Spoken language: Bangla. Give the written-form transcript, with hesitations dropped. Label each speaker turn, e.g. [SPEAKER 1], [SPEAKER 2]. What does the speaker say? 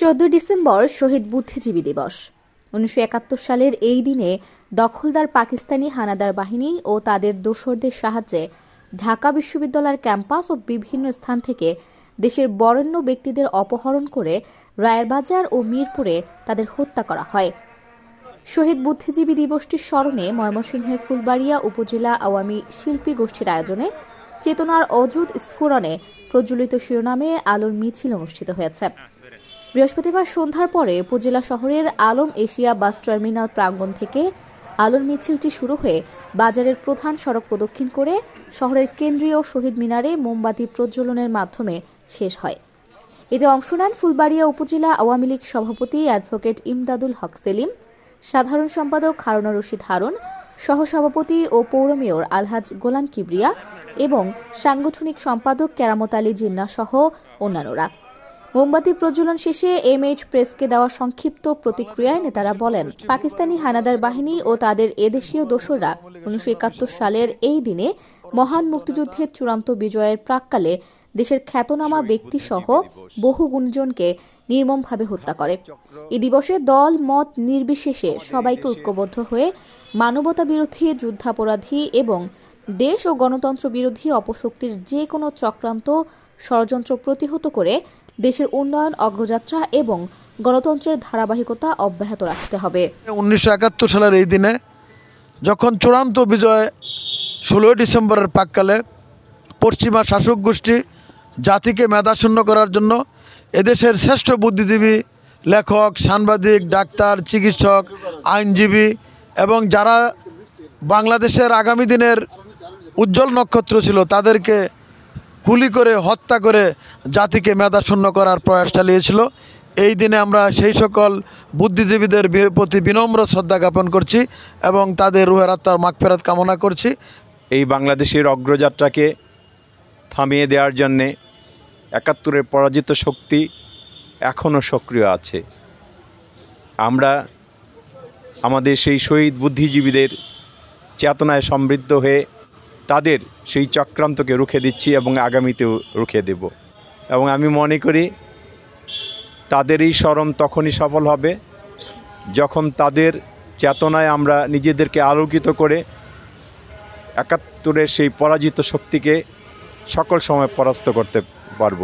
[SPEAKER 1] 14 ডিসেম্বর শহীদ বুদ্ধিজীবী দিবস। 1971 সালের এই দিনে দখলদার পাকিস্তানি হানাদার বাহিনী ও তাদের দোসরদের সাহায্যে ঢাকা বিশ্ববিদ্যালয়ের ক্যাম্পাস ও বিভিন্ন স্থান থেকে দেশের বরেণ্য ব্যক্তিদের অপহরণ করে রায়েরবাজার ও মিরপুরে তাদের হত্যা করা হয়। শহীদ বুদ্ধিজীবী দিবসটির স্মরণে ময়মনসিংহের ফুলবাড়িয়া উপজেলা আওয়ামী শিল্পী গোষ্ঠীর আয়োজনে চেতনার অযুত স্ফুরণে প্রজ্বলিত শিরোনামে আলোর মিছিল অনুষ্ঠিত হয়েছে। বৃহস্পতিবার সন্ধ্যার পরে উপজেলা শহরের আলম এশিয়া বাস টার্মিনাল প্রাঙ্গণ থেকে আলোর মিছিলটি শুরু হয়ে বাজারের প্রধান সড়ক প্রদক্ষিণ করে শহরের কেন্দ্রীয় শহীদ মিনারে মোমবাতি প্রজ্বলনের মাধ্যমে শেষ হয়। এতে অংশ নেন ফুলবাড়িয়া উপজেলা আওয়ামী লীগ সভাপতি অ্যাডভোকেট ইমদাদুল হক সেলিম, সাধারণ সম্পাদক হারুনুর রশিদ হারুন, সহসভাপতি ও পৌর মেয়র আলহাজ গোলাম কিবরিয়া এবং সাংগঠনিক সম্পাদক কেরামত আলী জিন্নাহ সহ অন্যান্যরা। মোমবাতি প্রজ্বলন শেষে এমএইচ প্রেসকে দেওয়া সংক্ষিপ্ত প্রতিক্রিয়ায় নেতারা বলেন, পাকিস্তানি হানাদার বাহিনী ও তাদের এদেশীয় দোসররা 1971 সালের এই দিনে মহান মুক্তিযুদ্ধের চূড়ান্ত বিজয়ের প্রাক্কালে দেশের খ্যাতনামা ব্যক্তিসহ বহু গুণীজনকে নির্মমভাবে হত্যা করে। এই দিবসে দল মত নির্বিশেষে সবাইকে ঐক্যবদ্ধ হয়ে মানবতা বিরোধী, যুদ্ধাপরাধী এবং দেশ ও গণতন্ত্র বিরোধী অপশক্তির যে কোনো চক্রান্ত ষড়যন্ত্র প্রতিহত করে দেশের উন্নয়ন অগ্রযাত্রা এবং গণতন্ত্রের ধারাবাহিকতা অব্যাহত রাখতে হবে।
[SPEAKER 2] 1971 সালের এই দিনে যখন চূড়ান্ত বিজয় 16 ডিসেম্বরের প্রাক্কালে পশ্চিমা শাসক গোষ্ঠী জাতিকে মেধাশূন্য করার জন্য এদেশের শ্রেষ্ঠ বুদ্ধিজীবী, লেখক, সাংবাদিক, ডাক্তার, চিকিৎসক, আইনজীবী এবং যারা বাংলাদেশের আগামী দিনের উজ্জ্বল নক্ষত্র ছিল তাদেরকে গুলি করে হত্যা করে জাতিকে মেধাশূন্য করার প্রয়াস চালিয়েছিল। এই দিনে আমরা সেই সকল বুদ্ধিজীবীদের প্রতি বিনম্র শ্রদ্ধা জ্ঞাপন করছি এবং তাদের রুহের আত্মার মাগফিরাত কামনা করছি।
[SPEAKER 3] এই বাংলাদেশের অগ্রযাত্রাকে থামিয়ে দেওয়ার জন্যে 71-এর পরাজিত শক্তি এখনও সক্রিয় আছে। আমরা আমাদের সেই শহীদ বুদ্ধিজীবীদের চেতনায় সমৃদ্ধ হয়ে তাদের সেই চক্রান্তকে রুখে দিচ্ছি এবং আগামীতেও রুখে দেব। এবং আমি মনে করি তাদের এই স্মরণ তখনই সফল হবে যখন তাদের চেতনায় আমরা নিজেদেরকে আলোকিত করে 71-এর সেই পরাজিত শক্তিকে সকল সময় পরাস্ত করতে পারব।